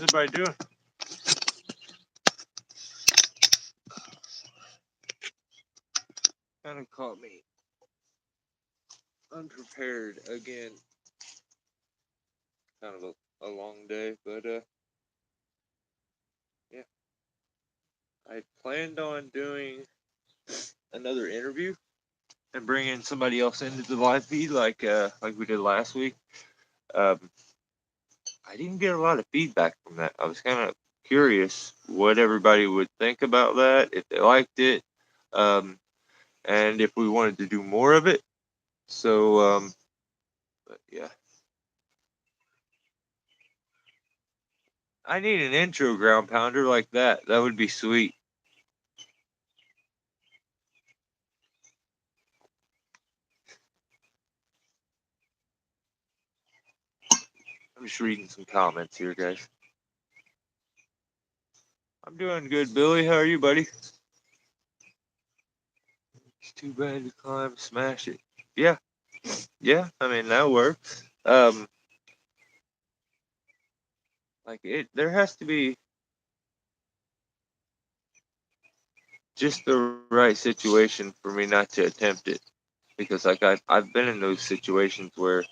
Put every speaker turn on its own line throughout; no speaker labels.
How's everybody doing? Kind of caught me unprepared again. Kind of a long day, but yeah. I planned on doing another interview and bringing somebody else into the live feed like we did last week. Um, I didn't get a lot of feedback from that. I was kind of curious what everybody would think about that, if they liked it, and if we wanted to do more of it. So, but yeah. I need an intro ground pounder like that. That would be sweet. I'm just reading some comments here, guys. I'm doing good, Billy. How are you, buddy? It's too bad to climb, smash it. Yeah, yeah. I mean that works. Like it, there has to be just the right situation for me not to attempt it, because like I've been in those situations where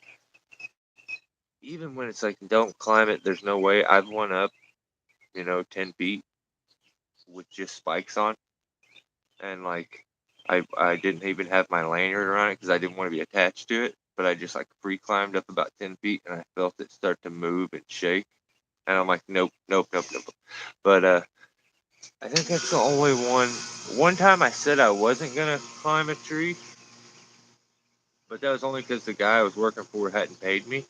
even when it's like don't climb it, there's no way. I've went up, 10 feet with just spikes on, and like I didn't even have my lanyard around it because I didn't want to be attached to it. But I just like free climbed up about 10 feet and I felt it start to move and shake. And I'm like, nope, nope, nope, nope. But I think that's the only one. One time I said I wasn't gonna climb a tree, but that was only because the guy I was working for hadn't paid me,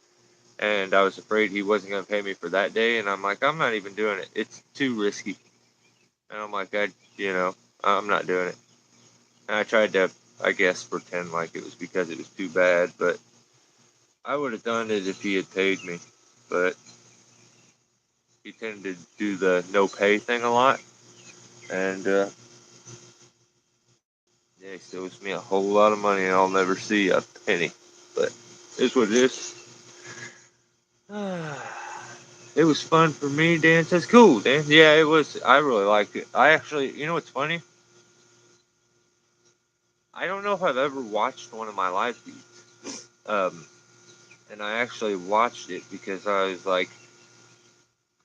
and I was afraid he wasn't gonna pay me for that day. And I'm like, I'm not even doing it. It's too risky. And I'm like, I'm not doing it. And I tried to, I guess, pretend like it was because it was too bad, but I would have done it if he had paid me. But he tended to do the no pay thing a lot, and yeah, he still owes me a whole lot of money, and I'll never see a penny. But it's what it is. It was fun for me. Dan says, "Cool, Dan." Yeah, it was. I really liked it. I actually, what's funny? I don't know if I've ever watched one of my live feeds. And I actually watched it because I was like,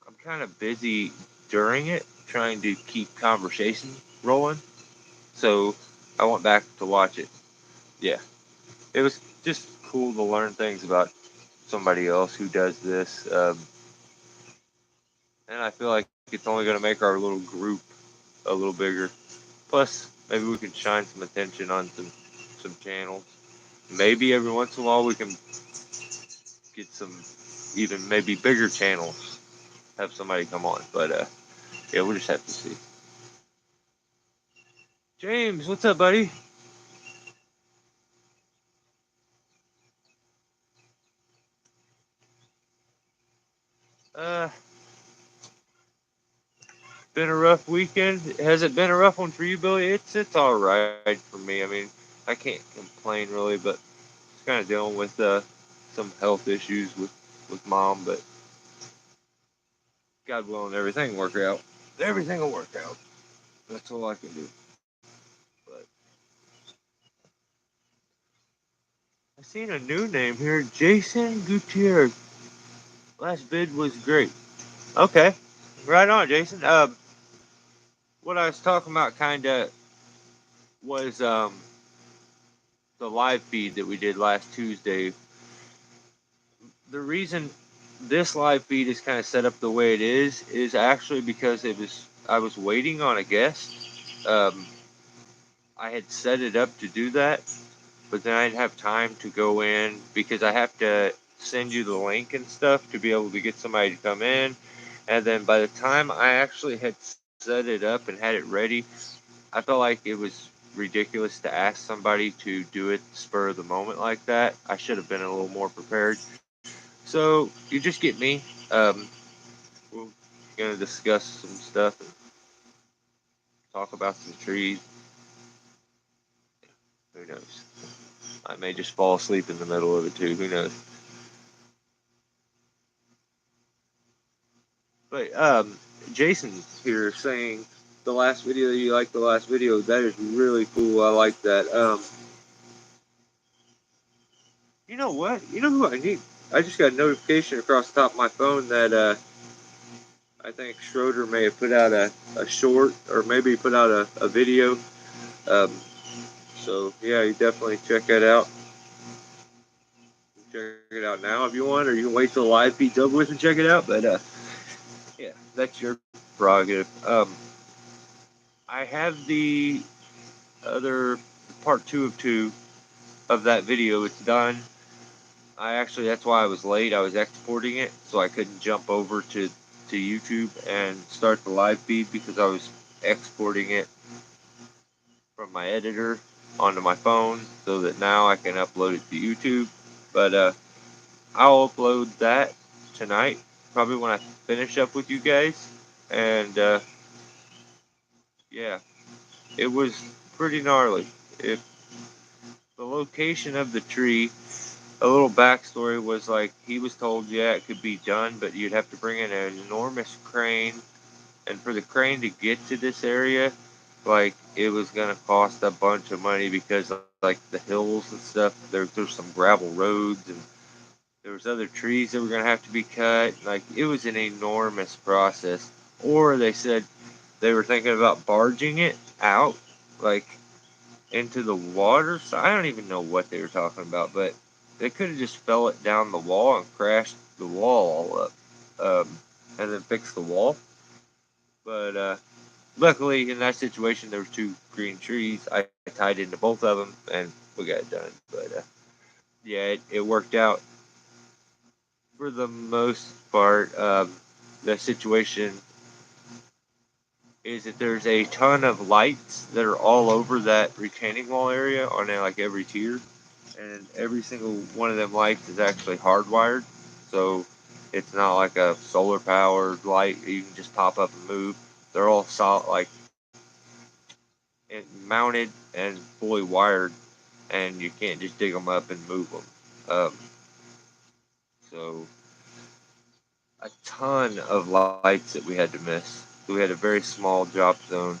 I'm kind of busy during it, trying to keep conversation rolling. So I went back to watch it. Yeah, it was just cool to learn things about somebody else who does this. And I feel like it's only going to make our little group a little bigger. Plus, maybe we can shine some attention on some channels. Maybe every once in a while we can get some even maybe bigger channels. Have somebody come on, but yeah, we'll just have to see. James, what's up, buddy? Uh, been a rough weekend. Has it been a rough one for you, Billy? It's all right for me. I mean, I can't complain really, but just kind of dealing with some health issues with mom. But God willing, everything will work out. Everything will work out. That's all I can do. But I seen a new name here, Jason Gutierrez. Last bid was great. Okay, right on, Jason. What I was talking about kind of was the live feed that we did last Tuesday. The reason this live feed is kind of set up the way it is actually because I was waiting on a guest. Um, I had set it up to do that, but then I didn't have time to go in because I have to send you the link and stuff to be able to get somebody to come in. And then by the time I actually had set it up and had it ready, I felt like it was ridiculous to ask somebody to do it spur of the moment like that. I should have been a little more prepared. So you just get me. We're gonna discuss some stuff and talk about some trees. Who knows? I may just fall asleep in the middle of it too. Who knows? But Jason here saying the last video you like the last video. That is really cool. I like that. You know what? You know who I need? I just got a notification across the top of my phone that I think Schroeder may have put out a short or maybe put out a video. Um, so yeah, you definitely check that out. Check it out now if you want, or you can wait till the live feed's over with and check it out. But yeah, that's your prerogative. I have the other part 2 of that video. It's done. That's why I was late. I was exporting it, so I couldn't jump over to YouTube and start the live feed because I was exporting it from my editor onto my phone so that now I can upload it to YouTube. But I'll upload that tonight, probably when I finish up with you guys. And yeah, it was pretty gnarly. If the location of the tree, a little backstory was like he was told, yeah, it could be done, but you'd have to bring in an enormous crane, and for the crane to get to this area, like it was gonna cost a bunch of money because like the hills and stuff, there's some gravel roads and there was other trees that were gonna have to be cut. Like it was an enormous process. Or they said they were thinking about barging it out, like into the water. So I don't even know what they were talking about, but they could have just fell it down the wall and crashed the wall all up, and then fixed the wall. But luckily, in that situation, there were 2 green trees. I tied into both of them, and we got it done. But yeah, it worked out for the most part. The situation is that there's a ton of lights that are all over that retaining wall area on like every tier, and every single one of them lights is actually hardwired, so it's not like a solar powered light you can just pop up and move. They're all solid, like mounted and fully wired, and you can't just dig them up and move them. So a ton of lights that we had to miss. We had a very small drop zone.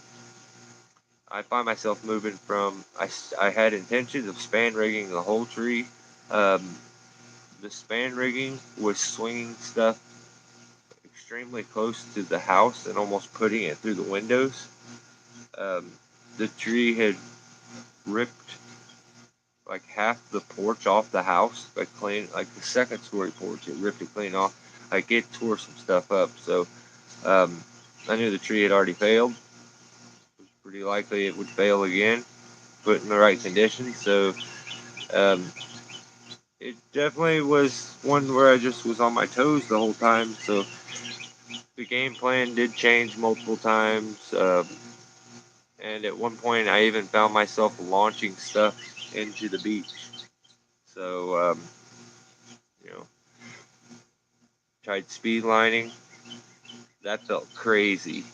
I find myself moving from, I had intentions of span rigging the whole tree. Um, the span rigging was swinging stuff extremely close to the house and almost putting it through the windows. Um, the tree had ripped like half the porch off the house, like clean, like the second story porch. It ripped it clean off. Like it tore some stuff up. So um, I knew the tree had already failed. It was pretty likely it would fail again, put in the right conditions. So um, it definitely was one where I just was on my toes the whole time. So the game plan did change multiple times. And at one point, I even found myself launching stuff into the beach. So, you know, tried speed lining. That felt crazy.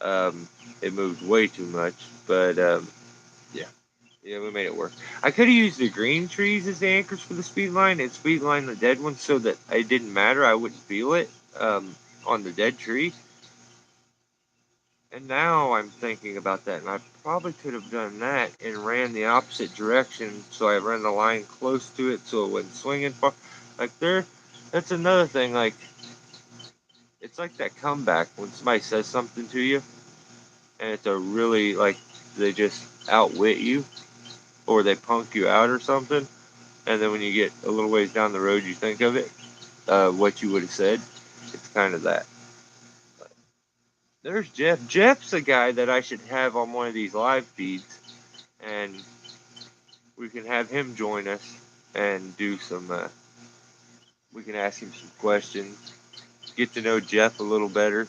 Um, it moved way too much, but yeah, yeah, we made it work. I could have used the green trees as the anchors for the speed line and speed line the dead ones so that it didn't matter. I wouldn't feel it on the dead tree. And now I'm thinking about that, and I probably could have done that and ran the opposite direction, so I ran the line close to it, so it wasn't swinging far. Like that's another thing. Like it's like that comeback when somebody says something to you, and it's a really like they just outwit you, or they punk you out or something, and then when you get a little ways down the road, you think of it, what you would have said. It's kind of that. There's Jeff. Jeff's a guy that I should have on one of these live feeds, and we can have him join us and do some. We can ask him some questions, get to know Jeff a little better.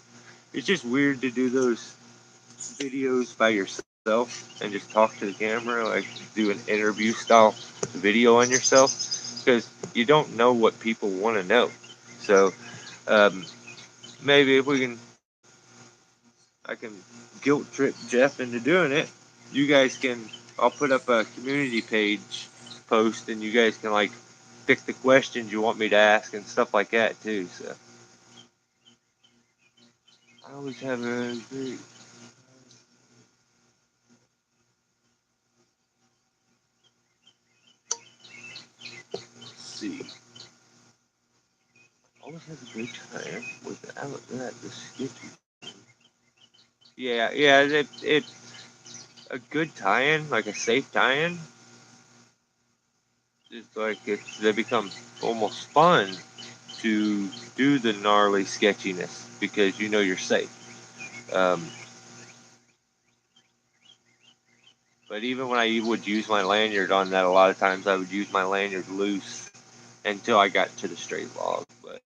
It's just weird to do those videos by yourself and just talk to the camera, like do an interview style video on yourself, because you don't know what people want to know. So um, maybe if we can, I can guilt trip Jeff into doing it. You guys can. I'll put up a community page post, and you guys can like pick the questions you want me to ask and stuff like that too. So I always have a great. Let's see. Always have a good time without that the sketchy. Yeah. It a good tie-in, like a safe tie-in. It's like they become almost fun to do the gnarly sketchiness because you know you're safe. Um, but even when I would use my lanyard on that, a lot of times I would use my lanyard loose until I got to the straight log. But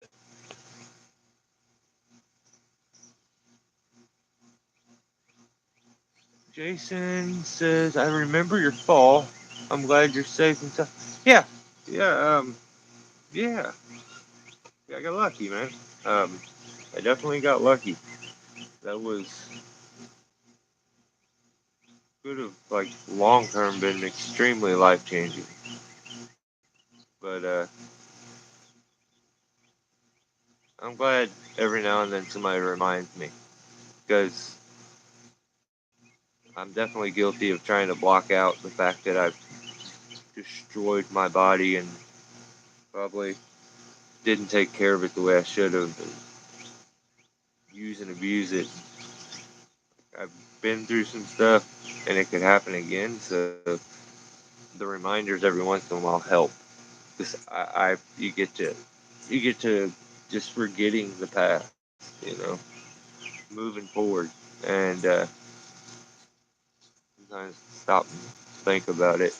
Jason says, "I remember your fall. I'm glad you're safe and stuff." Yeah, yeah. I got lucky, man. Um, I definitely got lucky. That was could have like long term been extremely life changing. But I'm glad every now and then somebody reminds me because I'm definitely guilty of trying to block out the fact that I've destroyed my body and probably didn't take care of it the way I should have and use and abuse it. I've been through some stuff and it could happen again. So the reminders every once in a while help. Because you get to just forgetting the past, you know, moving forward, and sometimes stop and think about it.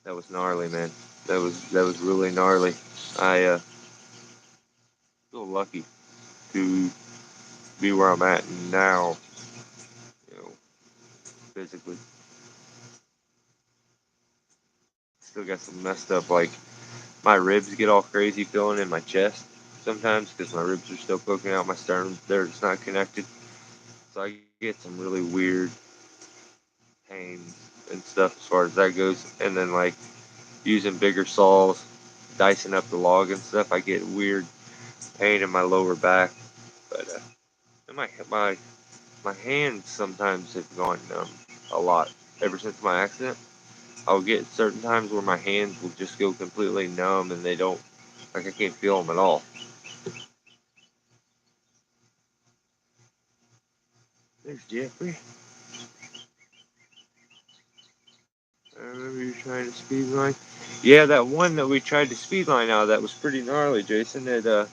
That was gnarly, man. That was really gnarly. I feel lucky to be where I'm at now, you know, physically. Still got some messed up, like my ribs get all crazy feeling in my chest sometimes because my ribs are still poking out my sternum. They're just not connected. So I get some really weird pains and stuff as far as that goes. And then like using bigger saws, dicing up the log and stuff, I get weird pain in my lower back. But and my hands sometimes have gone numb a lot ever since my accident. I'll get certain times where my hands will just go completely numb and they don't like I can't feel them at all. There's Jeffrey. I remember you trying to speed line. Yeah, that one that we tried to speed line out of that was pretty gnarly, Jason. Though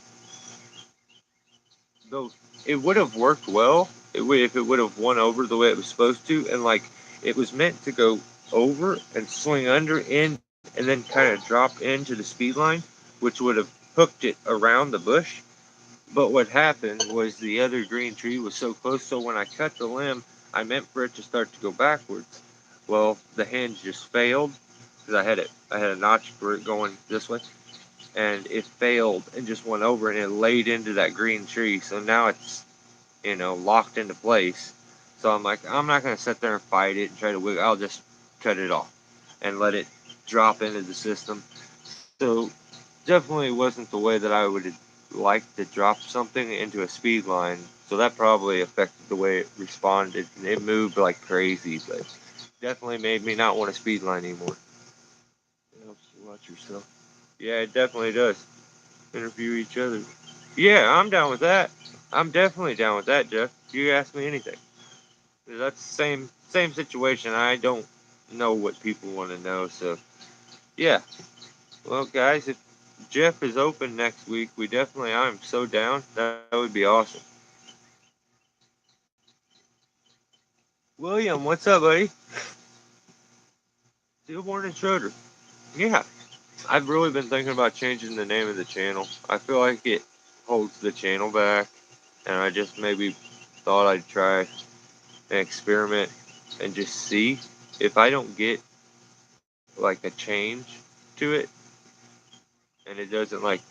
it would have worked well if it would have won over the way it was supposed to, and like it was meant to go over and swing under in, and then kind of drop into the speed line, which would have hooked it around the bush. But what happened was the other green tree was so close, so when I cut the limb, I meant for it to start to go backwards. Well, the hinge just failed because I had a notch for it going this way, and it failed and just went over and it laid into that green tree. So now it's locked into place. So I'm like, I'm not gonna sit there and fight it and try to wiggle. I'll just cut it off and let it drop into the system. So definitely wasn't the way that I would like to drop something into a speed line. So that probably affected the way it responded. It moved like crazy, but definitely made me not want to speed line anymore. It helps you watch yourself. Yeah, it definitely does. Interview each other. Yeah, I'm down with that. I'm definitely down with that, Jeff. You ask me anything. That's the same situation. I don't know what people want to know, so yeah. Well, guys, if Jeff is open next week, I'm so down. That would be awesome. William, what's up, buddy? Stillborn and Schroeder. Yeah, I've really been thinking about changing the name of the channel. I feel like it holds the channel back, and I just maybe thought I'd try an experiment and just see if I don't get like a change to it, and it doesn't like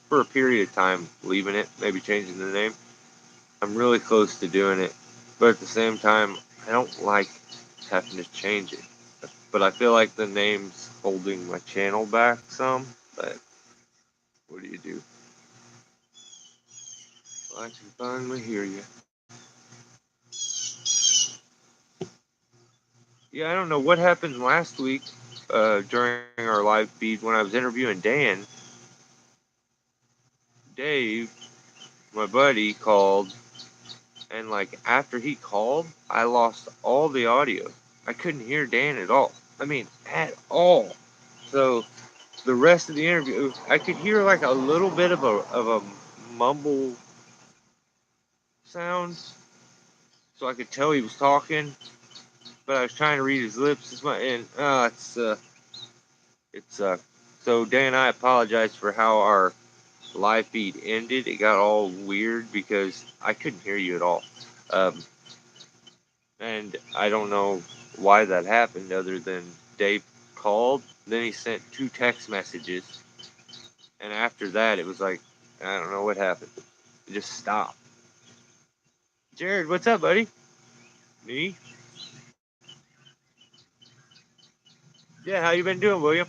for a period of time leaving it, maybe changing the name. I'm really close to doing it, but at the same time, I don't like having to change it. But I feel like the name's holding my channel back some. But what do you do? I can finally hear you. Yeah, I don't know what happened last week during our live feed when I was interviewing Dan. Dave, my buddy, called, and like after he called, I lost all the audio. I couldn't hear Dan at all. I mean, at all. So the rest of the interview, I could hear like a little bit of a mumble sound, so I could tell he was talking, but I was trying to read his lips. It's so Dan, I apologize for how our live feed ended. It got all weird because I couldn't hear you at all. Um, and I don't know why that happened other than Dave called, then he sent 2 text messages, and after that it was like, I don't know what happened. It just stopped. Jared, what's up, buddy? Me? Yeah, how you been doing, William?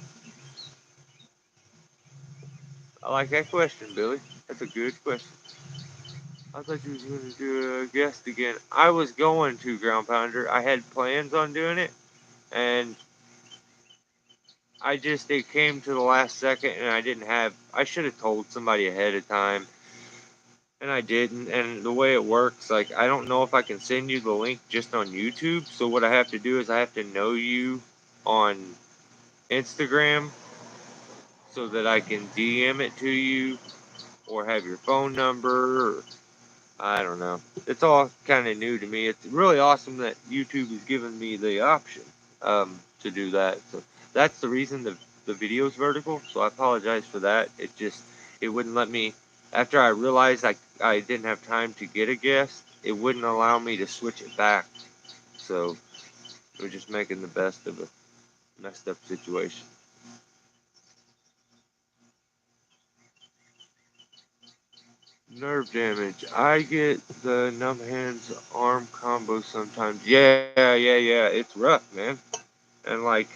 I like that question, Billy. That's a good question. I thought you was going to do a guest again. I was going to, Ground Pounder. I had plans on doing it, and it came to the last second, and I should have told somebody ahead of time, and I didn't. And the way it works, like, I don't know if I can send you the link just on YouTube. So what I have to do is I have to know you on Instagram so that I can DM it to you or have your phone number. Or, I don't know. It's all kind of new to me. It's really awesome that YouTube has given me the option to do that. So that's the reason the video is vertical. So I apologize for that. It wouldn't let me. After I realized I didn't have time to get a guest, it wouldn't allow me to switch it back. So we're just making the best of a messed up situation. Nerve damage. I get the numb hands arm combo sometimes. Yeah. It's rough, man. And like,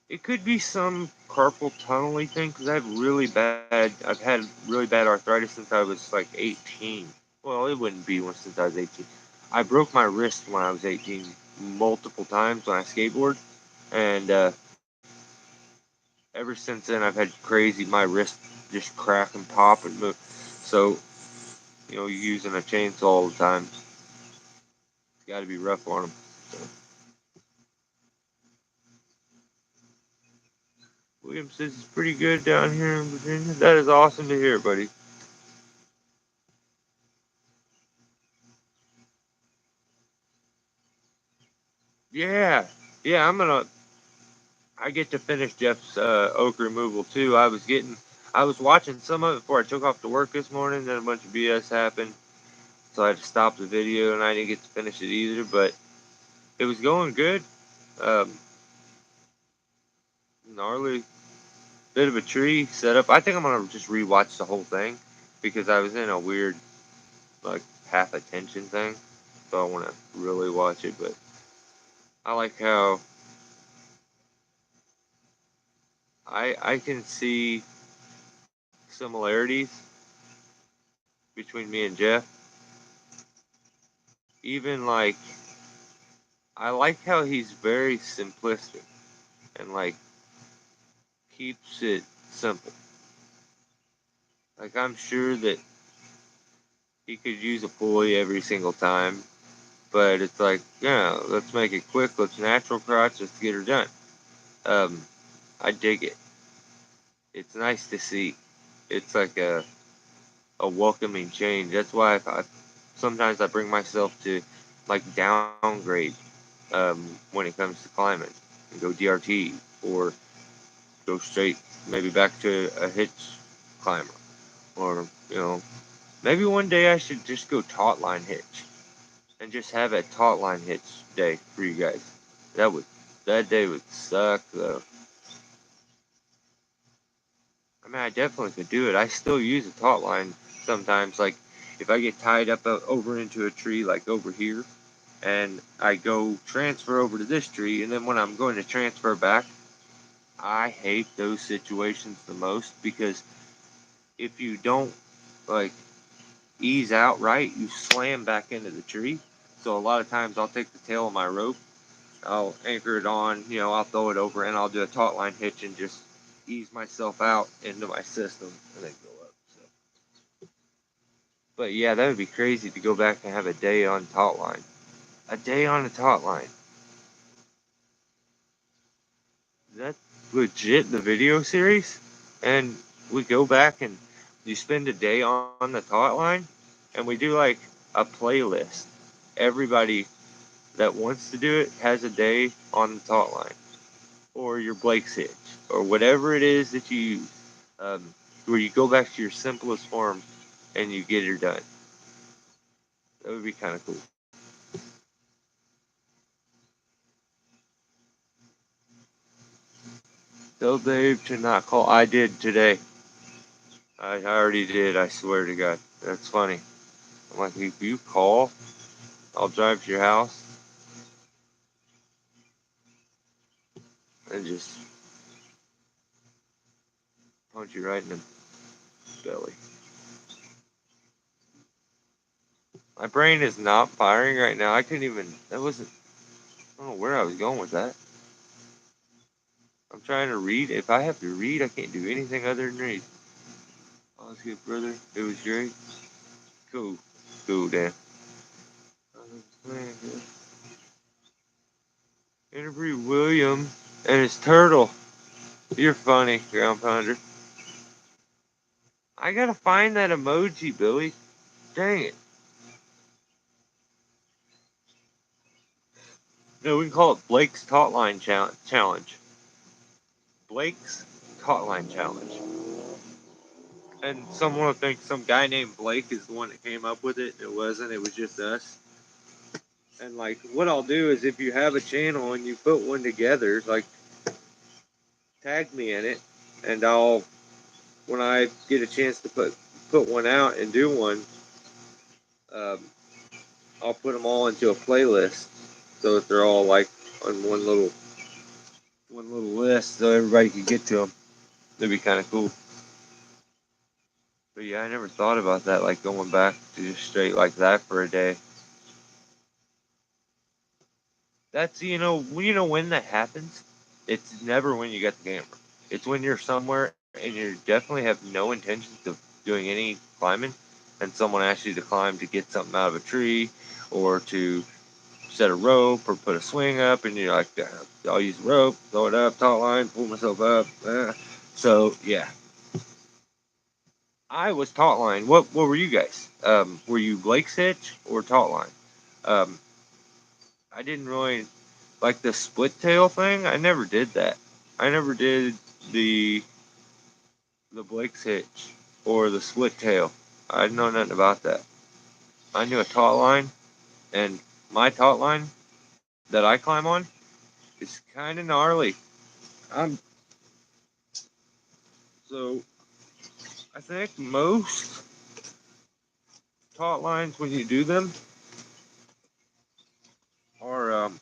it could be some carpal tunnel thing because I've had really bad arthritis since I was like 18. Well, it wouldn't be one since I was 18. I broke my wrist when I was 18 multiple times when I skateboard, and ever since then I've had my wrist just crack and pop and move. So, using a chainsaw all the time, it's got to be rough on them. So, William says it's pretty good down here in Virginia. That is awesome to hear, buddy. Yeah, yeah. I get to finish Jeff's oak removal too. I was watching some of it before I took off to work this morning. Then a bunch of BS happened, so I had to stop the video, and I didn't get to finish it either. But it was going good. Um, Gnarly bit of a tree setup. I think I'm gonna just rewatch the whole thing because I was in a weird like half attention thing, so I want to really watch it. But I like how I can see similarities between me and Jeff. Even like I like how he's very simplistic and like keeps it simple. Like I'm sure that he could use a pulley every single time, but it's like, yeah, let's make it quick, let's natural crotch, let's get her done. Um, I dig it. It's nice to see. It's like a welcoming change. That's why sometimes I bring myself to like downgrade when it comes to climbing and go DRT or go straight maybe back to a hitch climber, or maybe one day I should just go taut line hitch and just have a taut line hitch day for you guys. That would that day would suck though. I mean, I definitely could do it. I still use a taut line sometimes. Like if I get tied up over into a tree, like over here, and I go transfer over to this tree, and then when I'm going to transfer back, I hate those situations the most because if you don't like ease out right, you slam back into the tree. So a lot of times I'll take the tail of my rope, I'll anchor it on, I'll throw it over, and I'll do a taut line hitch and just ease myself out into my system and then go up. So, but yeah, that would be crazy to go back and have a day on taut line. A day on a taut line. That's legit the video series, and we go back and you spend a day on the taut line, and we do like a playlist. Everybody that wants to do it has a day on the taut line, or your Blake's hitch, or whatever it is that you use, where you go back to your simplest form and you get it done. That would be kind of cool. Tell Dave to not call. I did today. I already did. I swear to God. That's funny. I'm like, if you call, I'll drive to your house and just punch you right in the belly. My brain is not firing right now. I couldn't even. That wasn't. I don't know where I was going with that. I'm trying to read. If I have to read, I can't do anything other than read. Oh, that's good, brother. It was great. Cool. Cool, Dan. Interview William and his turtle. You're funny, Ground Pounder. I gotta find that emoji, Billy. Dang it. No, we can call it Blake's Taut Line Challenge. Blake's Taut Line Challenge. And someone will think some guy named Blake is the one that came up with it. It wasn't. It was just us. And like, what I'll do is if you have a channel and you put one together, like, tag me in it, and when I get a chance to put one out and do one, um, I'll put them all into a playlist so that they're all like on one little list so everybody can get to them. That'd be kind of cool. But yeah, I never thought about that, like going back to just straight like that for a day. That's when that happens. It's never when you get the camera. It's when you're somewhere and you definitely have no intentions of doing any climbing, and someone asks you to climb to get something out of a tree, or to set a rope or put a swing up, and you're like, I'll use the rope, throw it up, taut line, pull myself up. So yeah, I was taut line. What were you guys? Were you Blake's hitch or taut line? Um, I didn't really like the split tail thing. I never did that. I never did the Blake's hitch or the split tail. I didn't know nothing about that. I knew a taut line, and my taut line that I climb on is kind of gnarly. I'm so I think most taut lines when you do them are um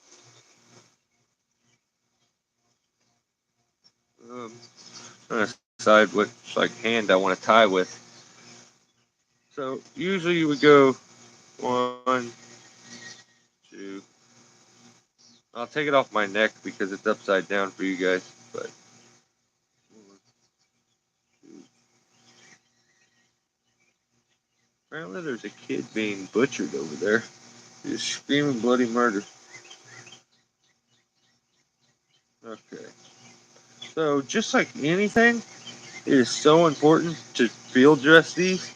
trying to decide which like hand I want to tie with. So usually you would go one, two. I'll take it off my neck because it's upside down for you guys. But one, two. Apparently there's a kid being butchered over there. He's screaming bloody murder. Okay. So just like anything, it is so important to field dress these.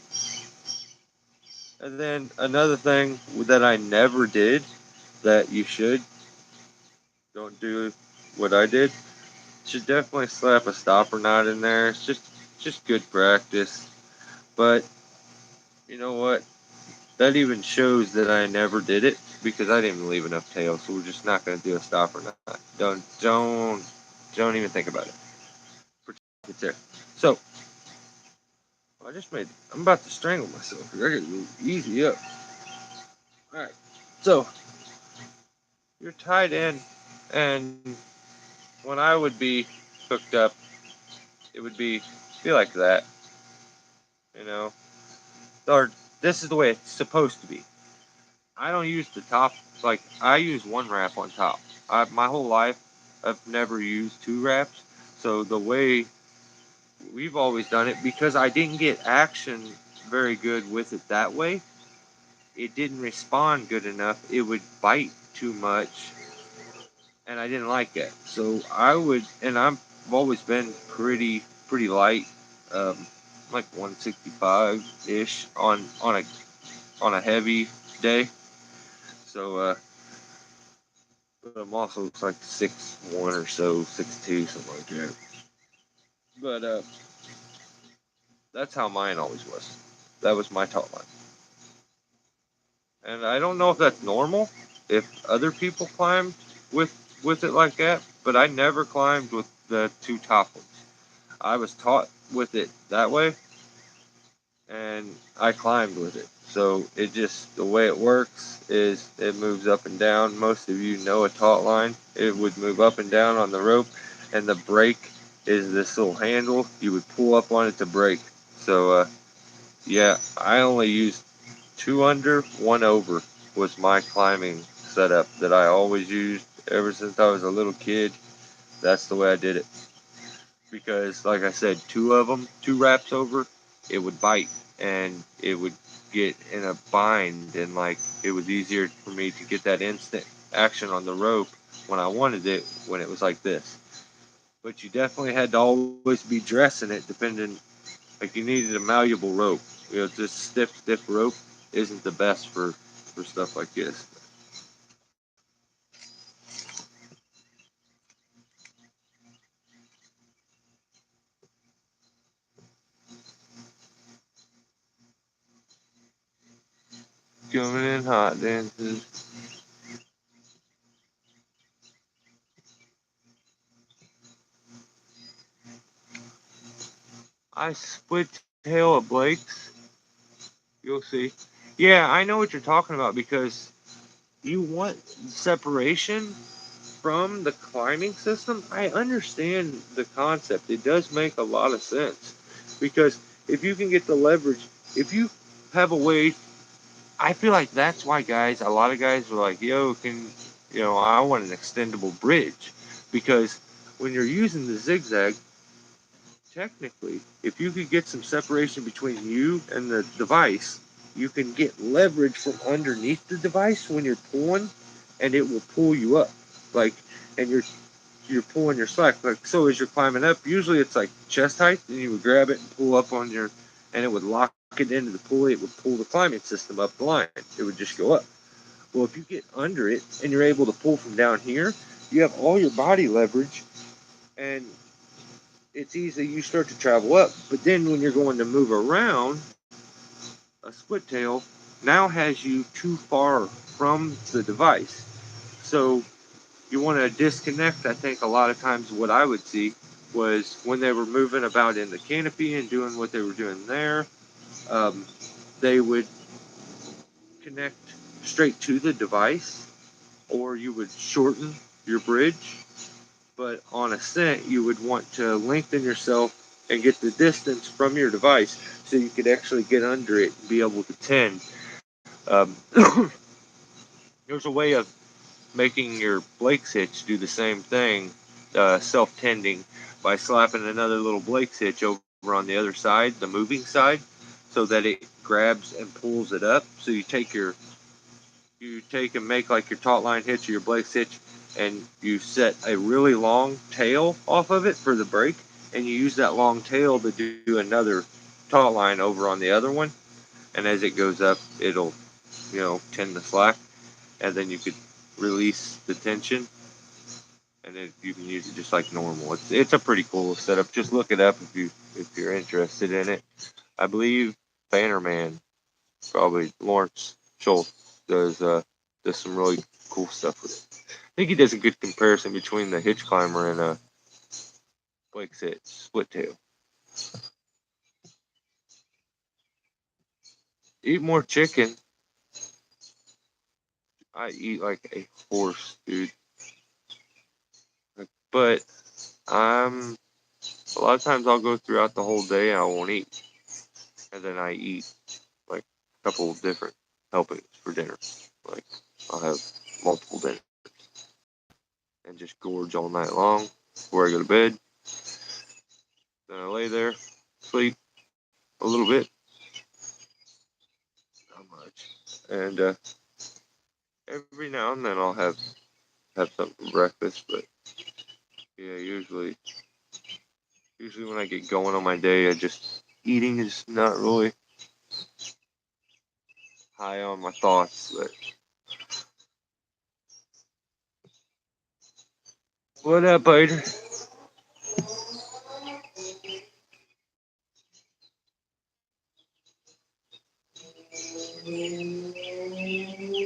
And then another thing that I never did that you don't do what I did. Should definitely slap a stopper knot in there. It's just good practice. But you know what? That even shows that I never did it because I didn't leave enough tail. So we're just not going to do a stopper knot. Don't even think about it. It's there. So I'm about to strangle myself here. I gotta move easy up. All right. So you're tied in, and when I would be hooked up, it would be like that. You know, this is the way it's supposed to be. I don't use the top, like, I use one wrap on top. My whole life, I've never used two wraps. So the way we've always done it, because I didn't get action very good with it that way, it didn't respond good enough. It would bite too much, and I didn't like it. So I would, and I've always been pretty light, like 165 ish on a heavy day. So, but I'm also like 6'1" or so, 6'2", something like that. But that's how mine always was. That was my top line. And I don't know if that's normal, if other people climbed with with it like that, but I never climbed with the two top ones. I was taught with it that way, and I climbed with it. So it just, the way it works is it moves up and down. Most of you know a taut line. It would move up and down on the rope, and the brake is this little handle. You would pull up on it to brake. So yeah, I only used two under, one over was my climbing setup that I always used ever since I was a little kid. That's the way I did it. Because, like I said, two of them, two wraps over, it would bite and it would get in a bind, and like it was easier for me to get that instant action on the rope when I wanted it when it was like this. But you definitely had to always be dressing it, depending, like you needed a malleable rope. Just stiff rope isn't the best for stuff like this. Coming in hot, dances. I split tail at Blake's. You'll see. Yeah, I know what you're talking about, because you want separation from the climbing system. I understand the concept. It does make a lot of sense, because if you can get the leverage, if you have a way, I feel like that's why a lot of guys are like, yo, I want an extendable bridge, because when you're using the zigzag, technically, if you could get some separation between you and the device, you can get leverage from underneath the device when you're pulling, and it will pull you up. Like, and you're pulling your slack. Like, so as you're climbing up, usually it's like chest height, and you would grab it and pull up on your, and it would lock it into the pulley. It would pull the climbing system up the line. It would just go up. Well, if you get under it and you're able to pull from down here, you have all your body leverage, and it's easy. You start to travel up. But then when you're going to move around, a split tail now has you too far from the device. So you want to disconnect. I think a lot of times what I would see was when they were moving about in the canopy and doing what they were doing there, um, they would connect straight to the device, or you would shorten your bridge. But on ascent, you would want to lengthen yourself and get the distance from your device so you could actually get under it and be able to tend. Um, there's a way of making your Blake's hitch do the same thing, self-tending, by slapping another little Blake's hitch over on the other side, the moving side, so that it grabs and pulls it up. So you take and make like your taut line hitch or your Blake's hitch, and you set a really long tail off of it for the brake, and you use that long tail to do another taut line over on the other one, and as it goes up, it'll tend the slack, and then you could release the tension, and then you can use it just like normal. It's a pretty cool setup. Just look it up if you're interested in it. I believe Bannerman, probably Lawrence Schultz, does some really cool stuff with it. I think he does a good comparison between the hitch climber and a Blake's Hitch split tail. Eat more chicken. I eat like a horse, dude. But I'm a lot of times I'll go throughout the whole day and I won't eat, and then I eat like couple different helpings for dinner. Like I'll have multiple dinners and just gorge all night long before I go to bed. Then I lay there, sleep a little bit, not much, and every now and then I'll have something for breakfast. But yeah, usually when I get going on my day, I just eating is not really high on my thoughts. But what up, Peter?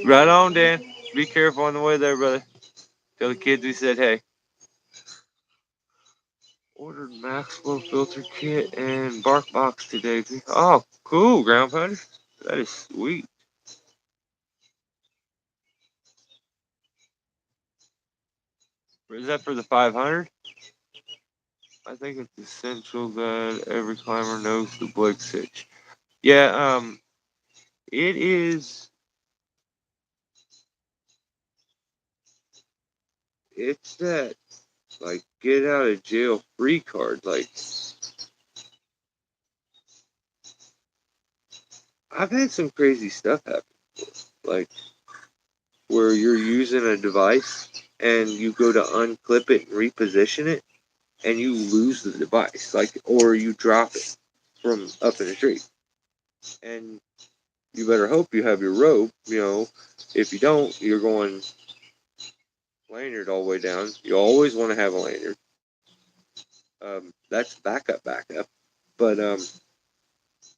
Right on, Dan. Be careful on the way there, brother. Tell the kids we said hey. Ordered Maxwell filter kit and bark box today. Oh, cool, ground pounder. That is sweet. Is that for the 500? I think it's essential that every climber knows the Blake sitch. Yeah, it is. It's that like get out of jail free card. Like I've had some crazy stuff happen. Like where you're using a device and you go to unclip it and reposition it, and you lose the device, like or you drop it from up in the tree, and you better hope you have your rope. If you don't, you're going lanyard all the way down. You always want to have a lanyard. That's backup. But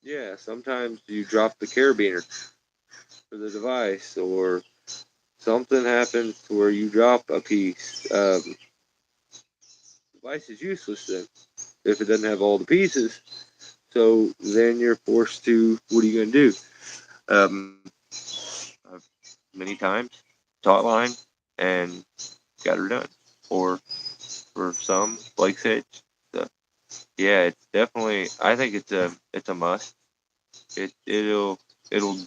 yeah, sometimes you drop the carabiner for the device, or something happens where you drop a piece. Device is useless then if it doesn't have all the pieces. So then you're forced to. What are you going to do? I've many times taught line and got her done. Or for some, like said, so, yeah, it's definitely. I think it's a must. It'll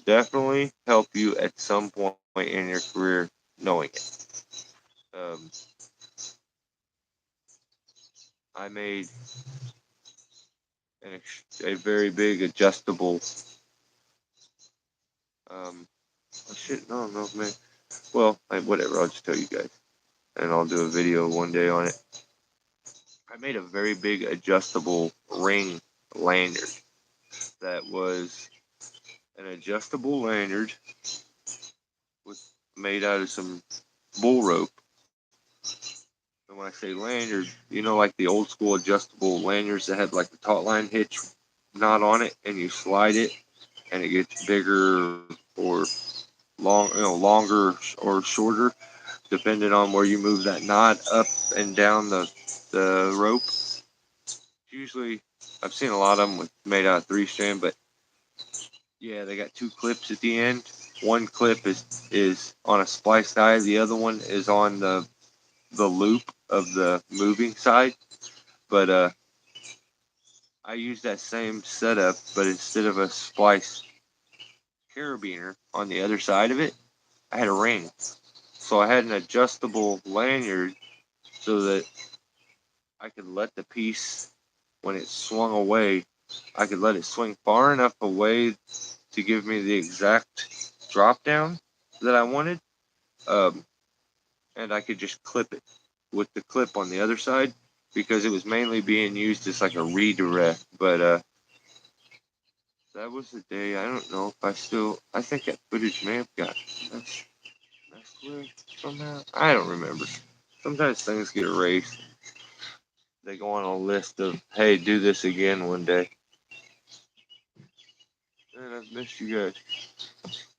definitely help you at some point in your career knowing it. Um, I made a very big adjustable. I shouldn't. I don't know, man. Well, whatever. I'll just tell you guys, and I'll do a video one day on it. I made a very big adjustable ring lanyard that was an adjustable lanyard with made out of some bull rope. And when I say lanyard, like the old school adjustable lanyards that had like the taut line hitch knot on it, and you slide it, and it gets bigger or longer or shorter, depending on where you move that knot up and down the rope. Usually, I've seen a lot of them made out of 3-strand, but yeah, they got 2 clips at the end. One clip is on a splice side, the other one is on the loop of the moving side. But I used that same setup, but instead of a splice carabiner on the other side of it, I had a ring. So I had an adjustable lanyard so that I could let the piece, when it swung away, I could let it swing far enough away to give me the exact drop down that I wanted. Um, and I could just clip it with the clip on the other side because it was mainly being used as like a redirect. But that was the day. I don't know if I think that footage may have got messed with somehow. I don't remember. Sometimes things get erased. They go on a list of, hey, do this again one day. Man, I've missed you guys.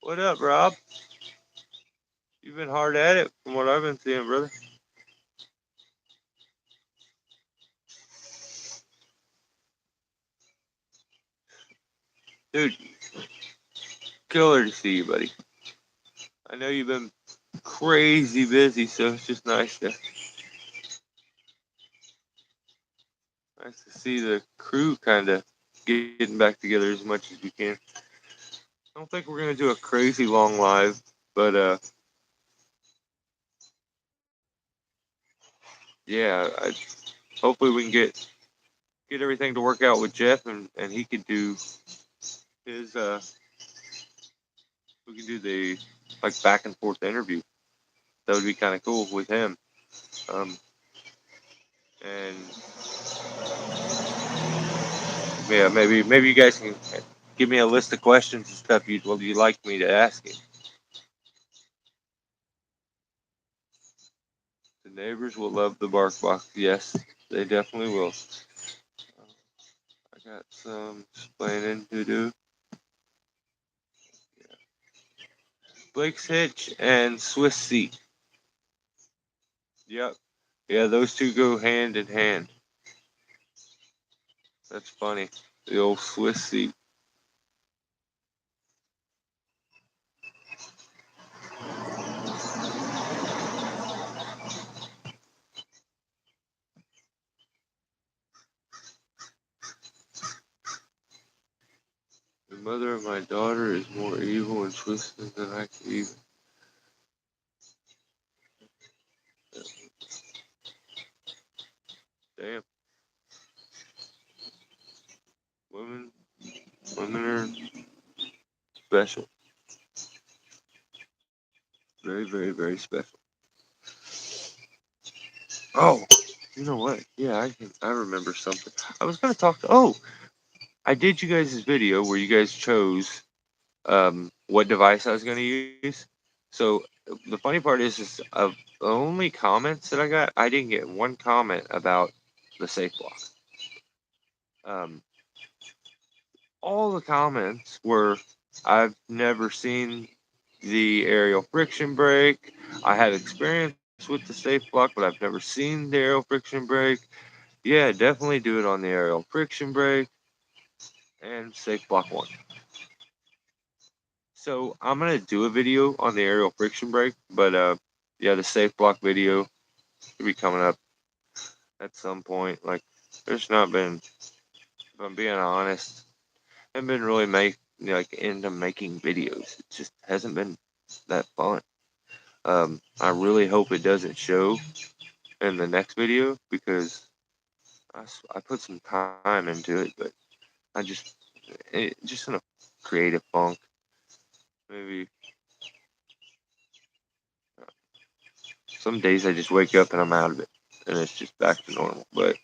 What up, Rob? You've been hard at it from what I've been seeing, brother. Dude, killer to see you, buddy. I know you've been crazy busy, so it's just nice to see the crew kind of getting back together as much as we can. I don't think we're gonna do a crazy long live, but yeah, hopefully we can get everything to work out with Jeff, and he could do his we can do the like back and forth interview. That would be kind of cool with him. Um, and yeah, maybe you guys can give me a list of questions and stuff you'd like me to ask him. The neighbors will love the bark box. Yes, they definitely will. I got some explaining to do. Blake's hitch and Swiss seat. Yep. Yeah, those two go hand in hand. That's funny. The old Swiss seat. The mother of my daughter is more evil and twisted than I could even. Damn. Women, women are special. Very, very, very special. Oh, you know what? Yeah, I remember something. I was gonna talk to. Oh, I did you guys' video where you guys chose what device I was gonna use. So the funny part is of the only comments that I got, I didn't get one comment about the safe block. Um, all the comments were, I've never seen the aerial friction brake. I have experience with the safe block, but I've never seen the aerial friction brake. Yeah, definitely do it on the aerial friction brake and safe block one. So I'm gonna do a video on the aerial friction brake, but yeah, the safe block video will be coming up at some point. Like, there's not been, if I'm being honest, I haven't been really into making videos. It just hasn't been that fun. I really hope it doesn't show in the next video because I put some time into it, but I just in a creative funk. Maybe some days I just wake up and I'm out of it, and it's just back to normal. But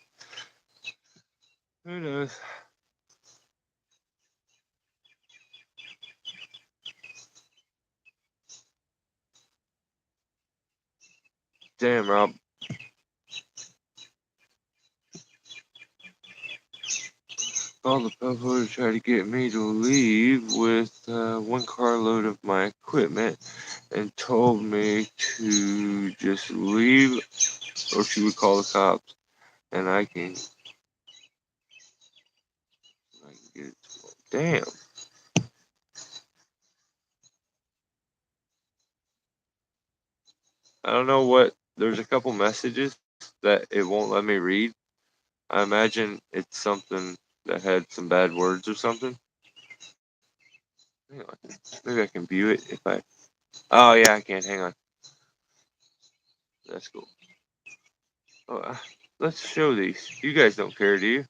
who knows? Damn, Rob. Called the Pueblo to try to get me to leave with one carload of my equipment and told me to just leave or she would call the cops and I can get it. Damn. I don't know what. There's a couple messages that it won't let me read. I imagine it's something that had some bad words or something. Hang on. Maybe I can view it if I. Oh, yeah, I can. Hang on. That's cool. Oh, let's show these. You guys don't care, do you?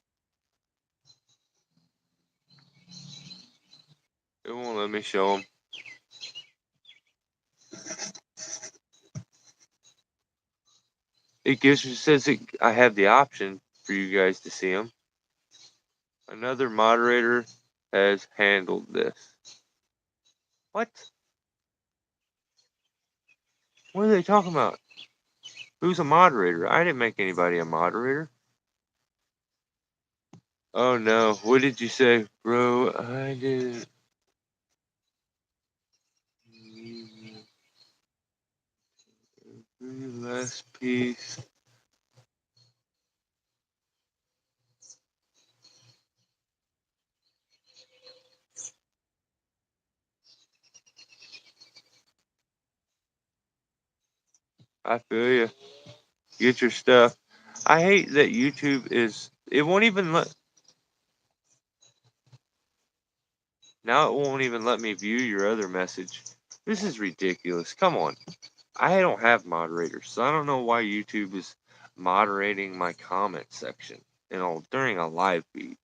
It won't let me show them. It says I have the option for you guys to see them. Another moderator has handled this. What? What are they talking about? Who's a moderator? I didn't make anybody a moderator. Oh no, what did you say, bro? I did. Every last piece. I feel you. Get your stuff. I hate that YouTube is. It won't even let. Now it won't even let me view your other message. This is ridiculous. Come on. I don't have moderators, so I don't know why YouTube is moderating my comment section, during a live feed.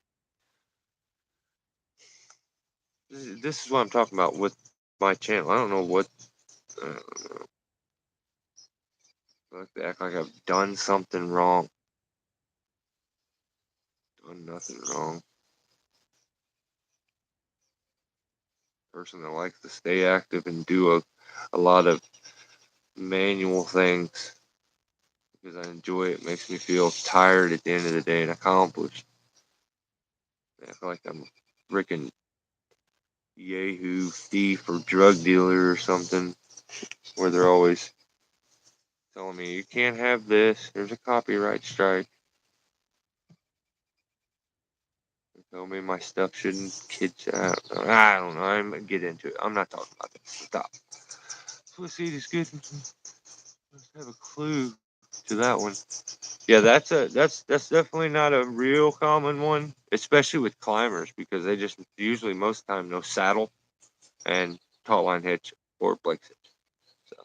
This is what I'm talking about with my channel. I don't know what. I don't know. I like to act like I've done something wrong. Done nothing wrong. Person that likes to stay active and do a lot of manual things because I enjoy it. It makes me feel tired at the end of the day and accomplished. I feel like I'm a freaking Yahoo thief or drug dealer or something, where they're always telling me you can't have this. There's a copyright strike. They tell me my stuff shouldn't kids out. I don't know. I'm gonna get into it. I'm not talking about this. Stop. Pussy is good. Let's have a clue to that one. Yeah, that's definitely not a real common one, especially with climbers because they just usually most of the time no saddle and taut line hitch or Blake's hitch. So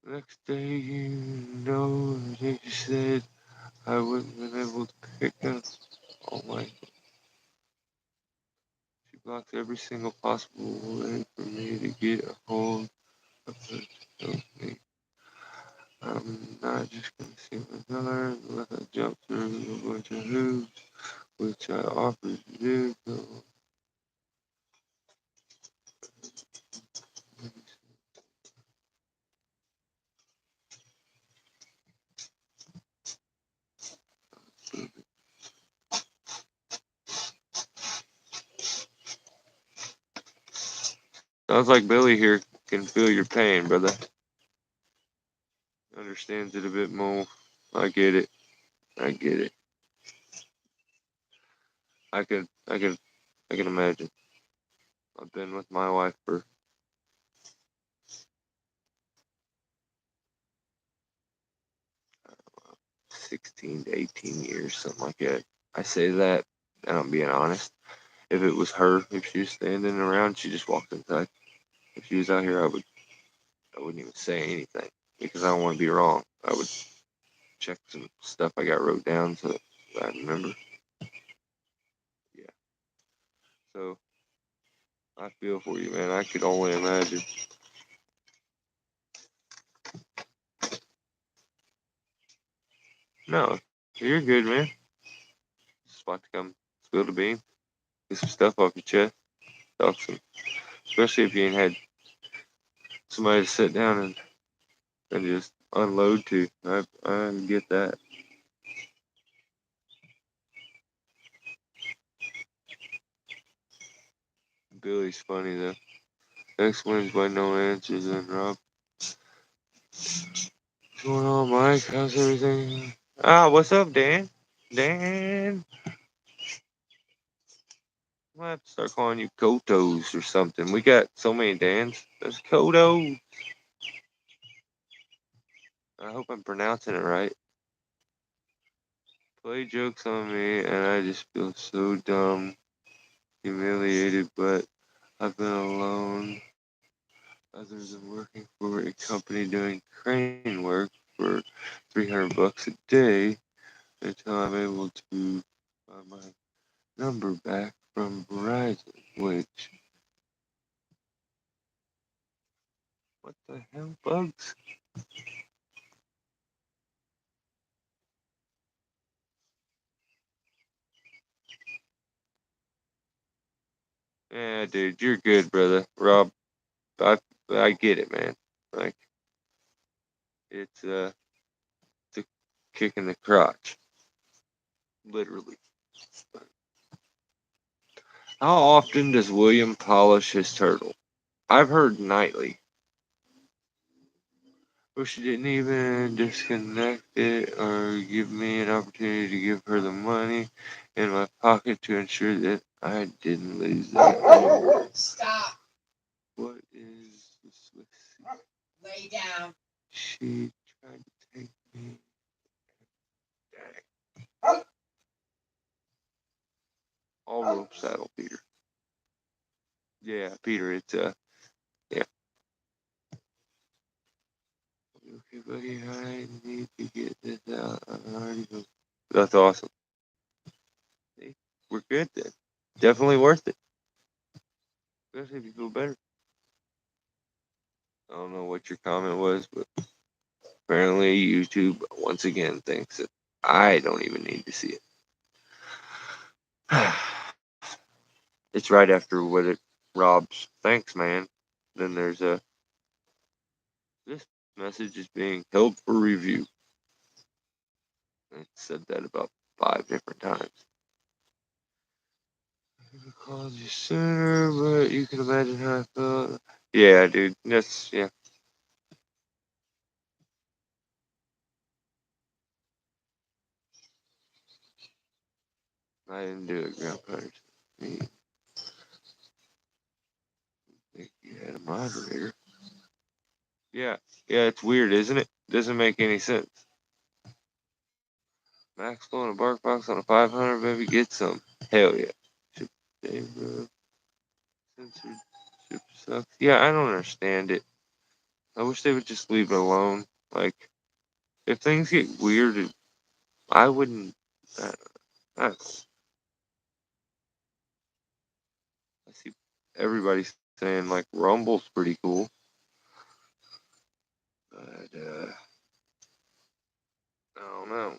next day, you know, they said I wouldn't have been able to pick up all my. She blocks every single possible way for me to get a hold of her to help me. I'm not just gonna see my daughter unless I jump through a bunch of hoops, which I offered to do. So sounds like Billy here can feel your pain, brother. Understands it a bit more. I get it. I get it. I can I can I can imagine. I've been with my wife for 16 to 18 years, something like that. I say that, and I'm being honest. If it was her, if she was standing around, she just walked inside. If she was out here, I wouldn't even say anything because I don't want to be wrong. I would check some stuff I got wrote down so that I remember. Yeah. So I feel for you, man. I could only imagine. No, you're good, man. Just about to come spill the beans, get some stuff off your chest, talk some. Especially if you ain't had somebody to sit down and just unload to. I get that. Billy's funny though. X wins by no answers and Rob. What's going on, Mike? How's everything? What's up, Dan? Dan. I might have to start calling you Kotos or something. We got so many Dans. There's Koto. I hope I'm pronouncing it right. Play jokes on me, and I just feel so dumb, humiliated, but I've been alone. Others are working for a company doing crane work for $300 a day until I'm able to buy my number back from Verizon, which, what the hell, bugs? Yeah, dude, you're good, brother. Rob, I, I get it, man. Like, it's a kick in the crotch, literally. How often does William polish his turtle? I've heard nightly. Wish she didn't even disconnect it or give me an opportunity to give her the money in my pocket to ensure that I didn't lose it. Stop. What is this? Lay down. She tried to take me. Dang. little saddle, Peter. Yeah, Peter, it's yeah. Okay, buddy, I need to get this out. That's awesome. See, we're good then. Definitely worth it. Especially if you feel better. I don't know what your comment was, but apparently YouTube once again thinks that I don't even need to see it. It's right after what it Rob's thanks, man. Then there's a this message is being held for review. It said that about 5 different times. I called you sooner, but you can imagine how I felt. Yeah, dude. Yeah. I didn't do it, Grandpa. Me. Think you had a moderator. Yeah. Yeah, it's weird, isn't it? Doesn't make any sense. Max blowing a bark box on a 500, baby, get some. Hell yeah. Censorship sucks. Yeah, I don't understand it. I wish they would just leave it alone. Like, if things get weird, I wouldn't. Uh, that's. I see everybody saying like Rumble's pretty cool, but I don't know.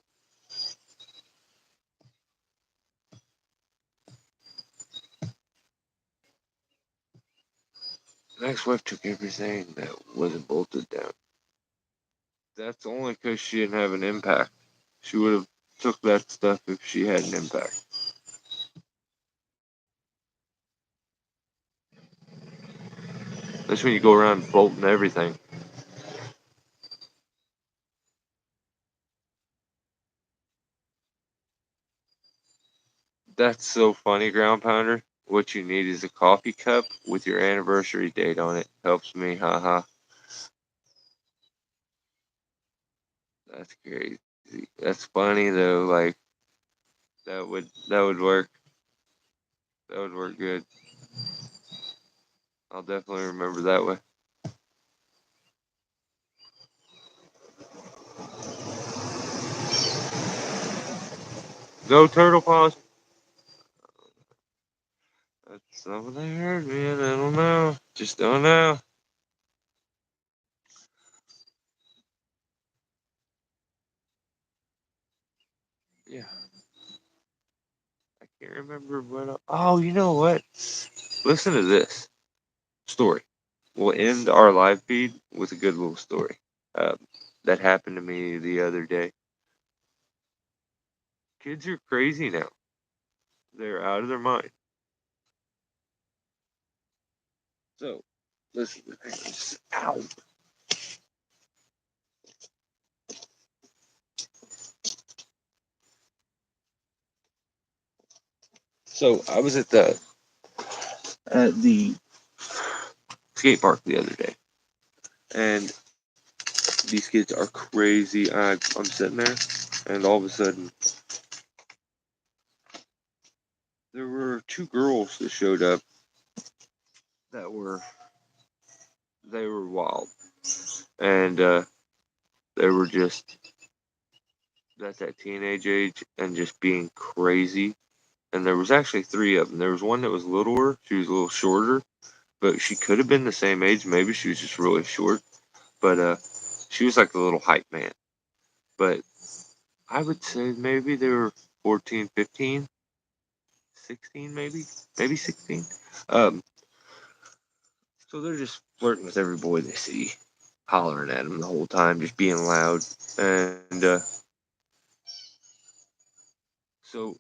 Max wife took everything that wasn't bolted down. That's only because she didn't have an impact. She would have took that stuff if she had an impact. That's when you go around bolting everything. That's so funny, Ground Pounder. What you need is a coffee cup with your anniversary date on it. Helps me, haha. That's crazy. That's funny though. Like that would work. That would work good. I'll definitely remember that way. Go Turtle Paws. That's not what I heard, man. I don't know. Just don't know. Yeah. I can't remember what. Oh, you know what? Listen to this story. We'll end our live feed with a good little story um, that happened to me the other day. Kids are crazy now. They're out of their mind. So, listen to this. Ow. So, I was at the skate park the other day, and these kids are crazy. I'm sitting there, and all of a sudden, there were two girls that showed up that they were wild, and they were just at that teenage age and just being crazy. And there was actually three of them. There was one that was littler. She was a little shorter, but she could have been the same age. Maybe she was just really short. But she was like a little hype man. But I would say maybe they were 14, 15, 16, maybe 16. Um, so they're just flirting with every boy they see, hollering at them the whole time, just being loud. And so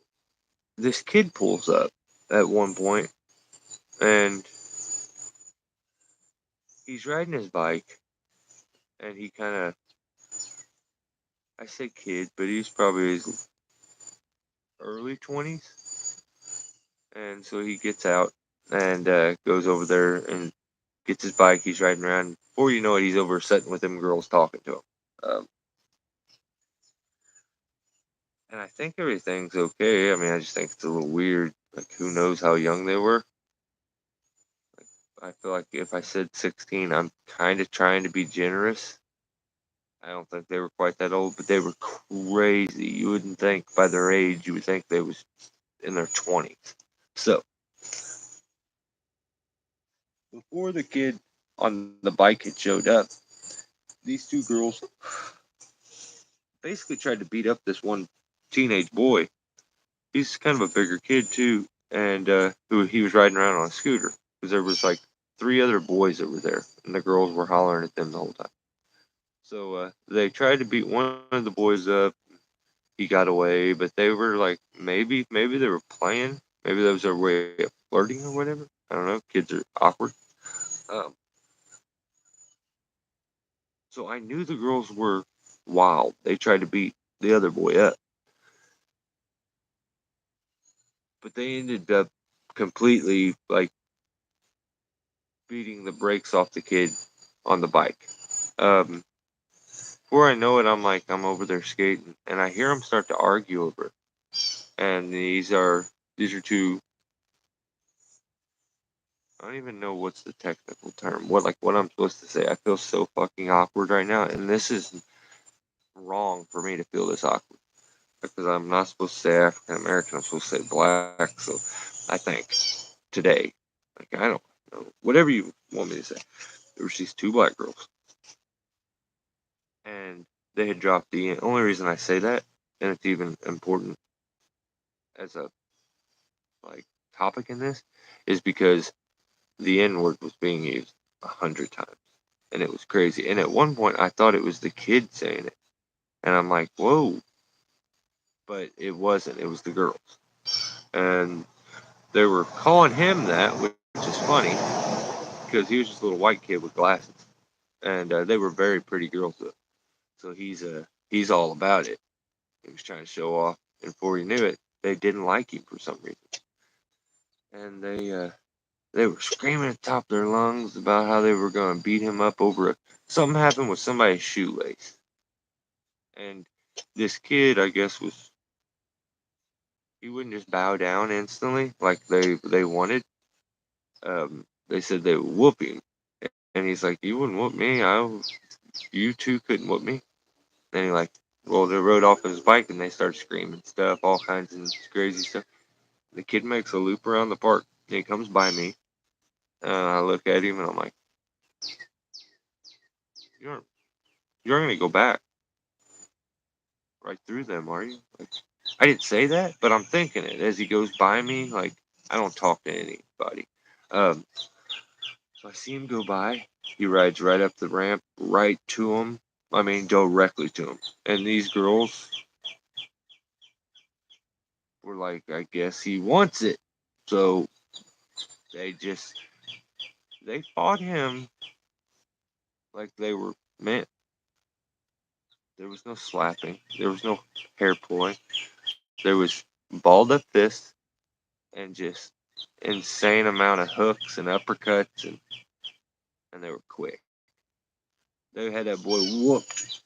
this kid pulls up at one point, and he's riding his bike, and he kind of, I say kid, but he's probably his early 20s. And so he gets out and goes over there and gets his bike. He's riding around. Before you know it, he's over sitting with them girls talking to him. Um, And I think everything's okay. I mean, I just think it's a little weird. Like, who knows how young they were? I feel like if I said 16, I'm kind of trying to be generous. I don't think they were quite that old, but they were crazy. You wouldn't think by their age, you would think they was in their 20s. So, before the kid on the bike had showed up, these two girls basically tried to beat up this one teenage boy. He's kind of a bigger kid too, and who he was riding around on a scooter because there was like three other boys that were there, and the girls were hollering at them the whole time. So they tried to beat one of the boys up. He got away, but they were like maybe they were playing. Maybe that was their way of flirting or whatever. I don't know. Kids are awkward. Um, so I knew the girls were wild. They tried to beat the other boy up, but they ended up completely like beating the brakes off the kid on the bike. Um, Before I know it, I'm over there skating, and I hear them start to argue over it. And these are two. I don't even know what's the technical term. What I'm supposed to say. I feel so fucking awkward right now, and this is wrong for me to feel this awkward because I'm not supposed to say African American. I'm supposed to say black. So I think today, like I don't know, whatever you want me to say. There was these two black girls, and they had dropped the only reason I say that, and it's even important as a like topic in this, is because the N word was being used 100 times, and it was crazy. And at one point, I thought it was the kid saying it, and I'm like, whoa, but it wasn't. It was the girls, and they were calling him that, which is funny because he was just a little white kid with glasses, and they were very pretty girls though. So he's all about it. He was trying to show off, and before he knew it, they didn't like him for some reason, and they were screaming at the top of their lungs about how they were going to beat him up over something happened with somebody's shoelace. And this kid, I guess, he wouldn't just bow down instantly like they wanted. They said they would whoop him, and he's like, "You wouldn't whoop me. You two couldn't whoop me." And he like, well, they rode off on his bike and they started screaming stuff, all kinds of crazy stuff. The kid makes a loop around the park. And he comes by me. I look at him and I'm like, "You're you're gonna go back right through them, are you?" Like, I didn't say that, but I'm thinking it as he goes by me. Like, I don't talk to anybody. Um, so I see him go by. He rides right up the ramp, right to him. I mean, directly to him. And these girls were like, I guess he wants it. So they just they fought him like they were meant. There was no slapping. There was no hair pulling. There was balled up fists and just insane amount of hooks and uppercuts, and they were quick. They had that boy whooped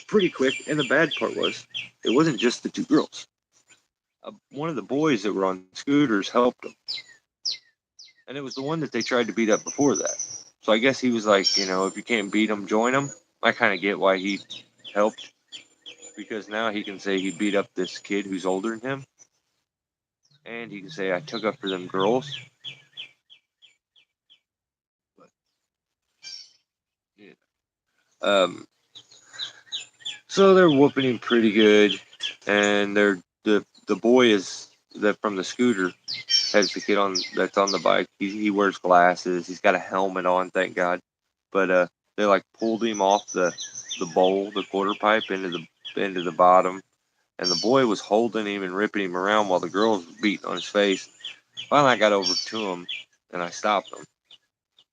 pretty quick. And the bad part was, it wasn't just the two girls. One of the boys that were on scooters helped them, and it was the one that they tried to beat up before that. So I guess he was like, if you can't beat them, join them. I kind of get why he helped because now he can say he beat up this kid who's older than him, and he can say I took up for them girls. But, yeah. Um, so they're whooping him pretty good, and the boy is that from the scooter has the kid on that's on the bike. He wears glasses. He's got a helmet on, thank God. But they like pulled him off the bowl, the quarter pipe into the bottom, and the boy was holding him and ripping him around while the girl was beating on his face. Finally, I got over to him and I stopped him.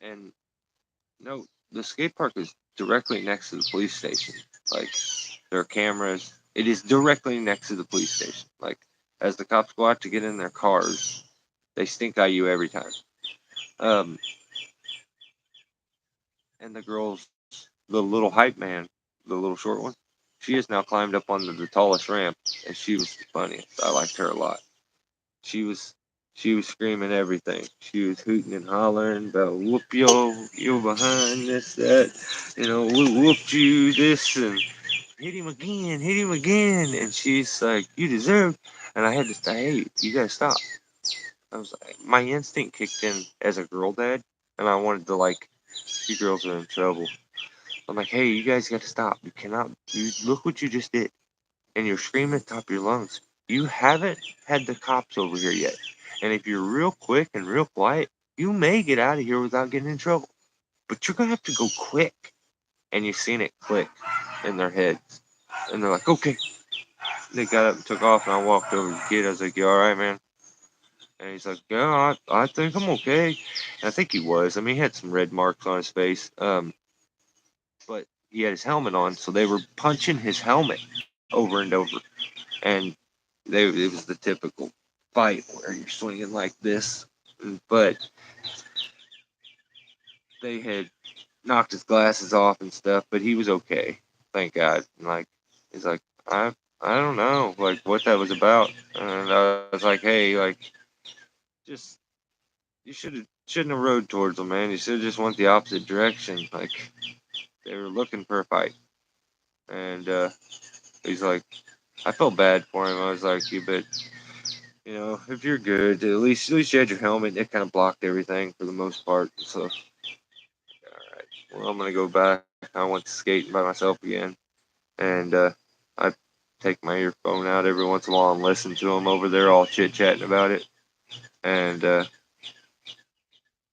And no, the skate park is directly next to the police station. Like, there are cameras. It is directly next to the police station. Like, as the cops go out to get in their cars, they stink eye you every time. Um, and the girls, the little hype man, the little short one, She has now climbed up on the tallest ramp, and she was the funniest. I liked her a lot. She was she was screaming everything. She was hooting and hollering about whoop yo behind this that, we whooped you this and hit him again, and she's like, you deserve. And I had to say, hey, you gotta stop. I was like, my instinct kicked in as a girl dad, and I wanted to like, you girls are in trouble. I'm like, hey, you guys gotta stop. You cannot. You look what you just did, and you're screaming at the top of your lungs. You haven't had the cops over here yet, and if you're real quick and real quiet, you may get out of here without getting in trouble. But you're gonna have to go quick. And you've seen it click in their heads, and they're like, okay. They got up and took off, and I walked over to the kid. I was like, you all right, man? And he's like, yeah, I think I'm okay. And I think he was. I mean, he had some red marks on his face. But he had his helmet on, so they were punching his helmet over and over. And it was the typical fight where you're swinging like this. But they had knocked his glasses off and stuff, but he was okay. Thank God. And like, he's like, I don't know, like, what that was about. And I was like, hey, like, just you shouldn't have rode towards them, man. You should have just went the opposite direction. Like, they were looking for a fight. And he's like, I felt bad for him. I was like, you but if you're good, at least you had your helmet. And it kind of blocked everything for the most part. So, all right, well, I'm gonna go back. I went skating by myself again, and I take my earphone out every once in a while and listen to them over there all chit chatting about it. And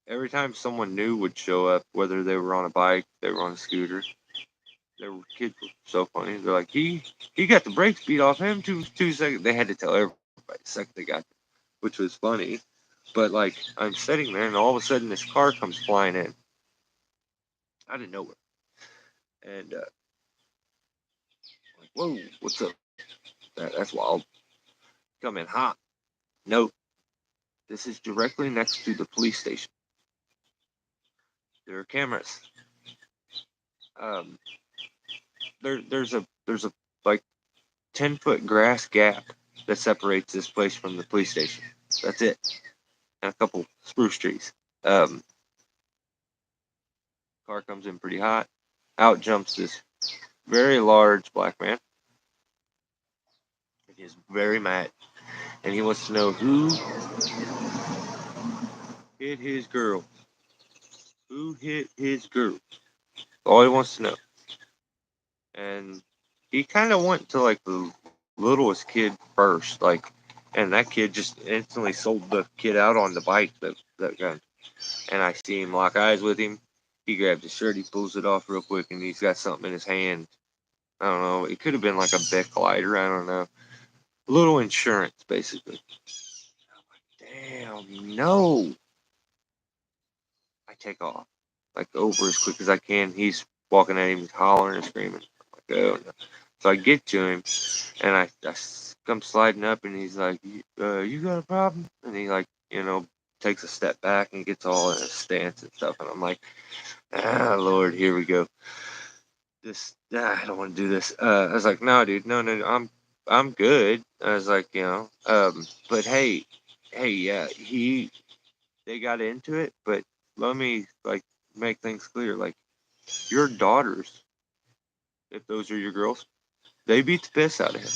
every time someone new would show up, whether they were on a bike, they were on a scooter, their kids were so funny. They're like, he got the brakes beat off him 2 seconds. They had to tell everybody the second they got there, which was funny. But like, I'm sitting there, and all of a sudden, this car comes flying in out of nowhere, and like, whoa, what's up? That's wild. Come in hot. No, this is directly next to the police station. There are cameras. Um, there's a like 10-foot grass gap that separates this place from the police station. That's it, and a couple spruce trees. Car comes in pretty hot. Out jumps this very large black man. He is very mad, and he wants to know who hit his girl. Who hit his girl? All he wants to know. And he kind of went to like the littlest kid first, like, and that kid just instantly sold the kid out on the bike that gun. And I see him lock eyes with him. He grabs his shirt, he pulls it off real quick, and he's got something in his hand. I don't know. It could have been like a Bic lighter. I don't know. A little insurance, basically. Damn, no. I take off, like, over as quick as I can. He's walking at him, hollering and screaming. I'm like, oh no. So I get to him, and I come sliding up, and he's like, you got a problem? And he, like, takes a step back and gets all in a stance and stuff. And I'm like, Lord, here we go. I don't want to do this. I was like, no, dude, no, I'm good. I was like, but hey, yeah, they got into it, but let me, like, make things clear. Like, your daughters, if those are your girls, they beat the piss out of him.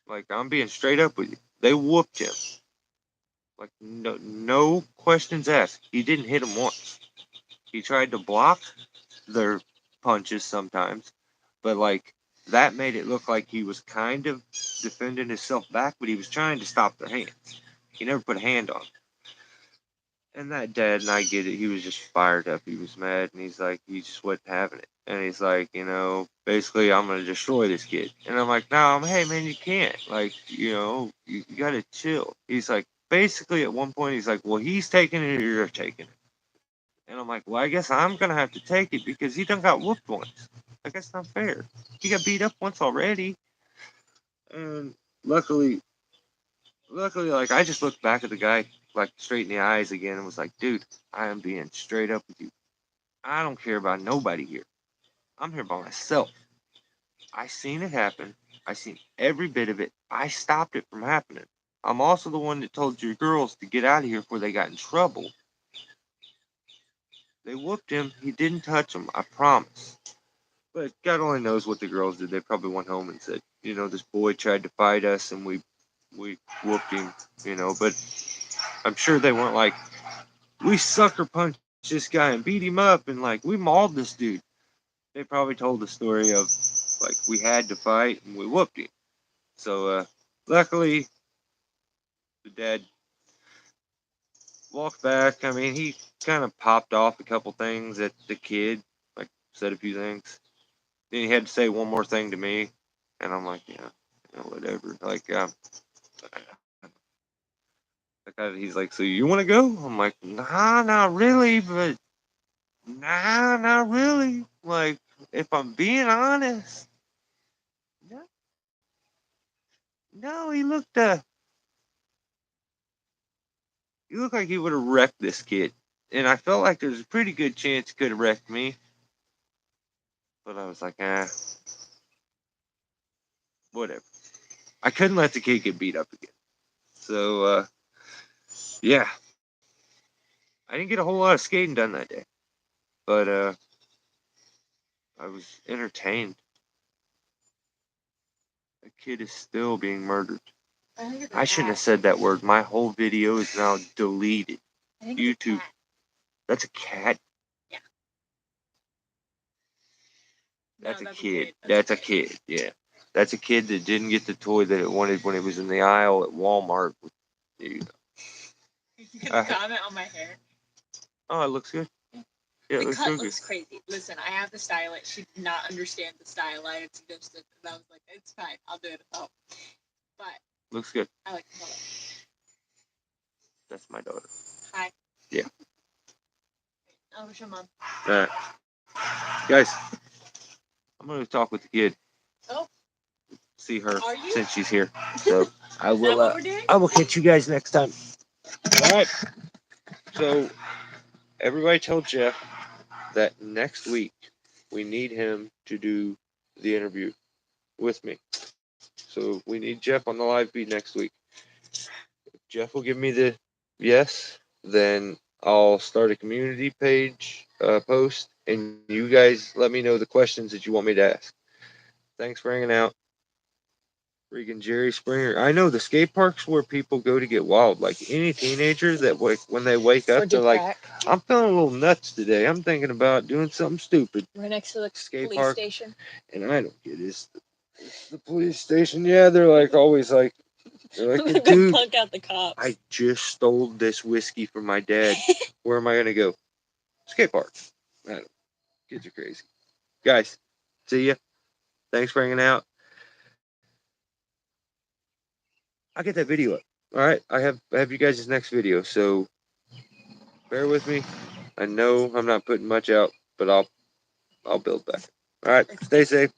Like, I'm being straight up with you. They whooped him. Like, no questions asked. He didn't hit him once. He tried to block their punches sometimes, but like, that made it look like he was kind of defending himself back, but he was trying to stop their hands. He never put a hand on. And that dad, and I get it, he was just fired up. He was mad, and he's like, he just wasn't having it. And he's like, basically, I'm going to destroy this kid. And I'm like, no, hey, man, you can't. Like, you got to chill. He's like, basically, at one point, he's like, well, he's taking it or you're taking it. And I'm like, well, I guess I'm going to have to take it because he done got whooped once. Like, that's not fair. He got beat up once already. And luckily, like, I just looked back at the guy, like, straight in the eyes again and was like, dude, I am being straight up with you. I don't care about nobody here. I'm here by myself. I seen it happen. I seen every bit of it. I stopped it from happening. I'm also the one that told your girls to get out of here before they got in trouble. They whooped him. He didn't touch them. I promise. But God only knows what the girls did. They probably went home and said, this boy tried to fight us and we whooped him, But I'm sure they weren't like, we sucker punched this guy and beat him up and like we mauled this dude. They probably told the story of like we had to fight and we whooped him. So luckily the dad walked back. I mean, he kind of popped off a couple things at the kid, like said a few things. Then he had to say one more thing to me, and I'm like, yeah, whatever. He's like, so you want to go? I'm like, nah, not really, but nah, not really. Like, if I'm being honest, no, no, he looked like he would have wrecked this kid, and I felt like there's a pretty good chance he could have wrecked me. But I was like, whatever. I couldn't let the kid get beat up again. So, yeah. I didn't get a whole lot of skating done that day. But, I was entertained. A kid is still being murdered. I shouldn't have said that word. My whole video is now deleted. YouTube. That's a cat?
Yeah.
That's a kid. That's a kid, yeah. That's a kid that didn't get the toy that it wanted when it was in the aisle at Walmart. There you go.
You can comment on my hair.
Oh, it looks good. Yeah,
the cut looks crazy. Listen, I have to style it. She did not understand the style I had suggested, and I was like, it's fine. I'll do it at home. But
looks good.
I like the color.
That's my daughter.
Hi.
Yeah.
Oh, what's your mom?
Alright. Guys, I'm going to talk with the kid.
Oh.
See her since she's here. So I will catch you guys next time. Alright. So everybody tell Jeff that next week we need him to do the interview with me. So we need Jeff on the live feed next week. If Jeff will give me the yes, then I'll start a community page post, and you guys let me know the questions that you want me to ask. Thanks for hanging out. Freaking Jerry Springer. I know the skate park's where people go to get wild. Like any teenager that when they wake up, they're like, I'm feeling a little nuts today. I'm thinking about doing something stupid.
Right next to the
skate
police
park
station.
And I don't get it. It's the police station. Yeah, they're like always like, dude,
punk out the cops.
I just stole this whiskey from my dad. Where am I gonna go? Skate park. I don't. Kids are crazy. Guys, see ya. Thanks for hanging out. I'll get that video up. All right, I have you guys' next video, so bear with me. I know I'm not putting much out, but I'll build back. All right, stay safe.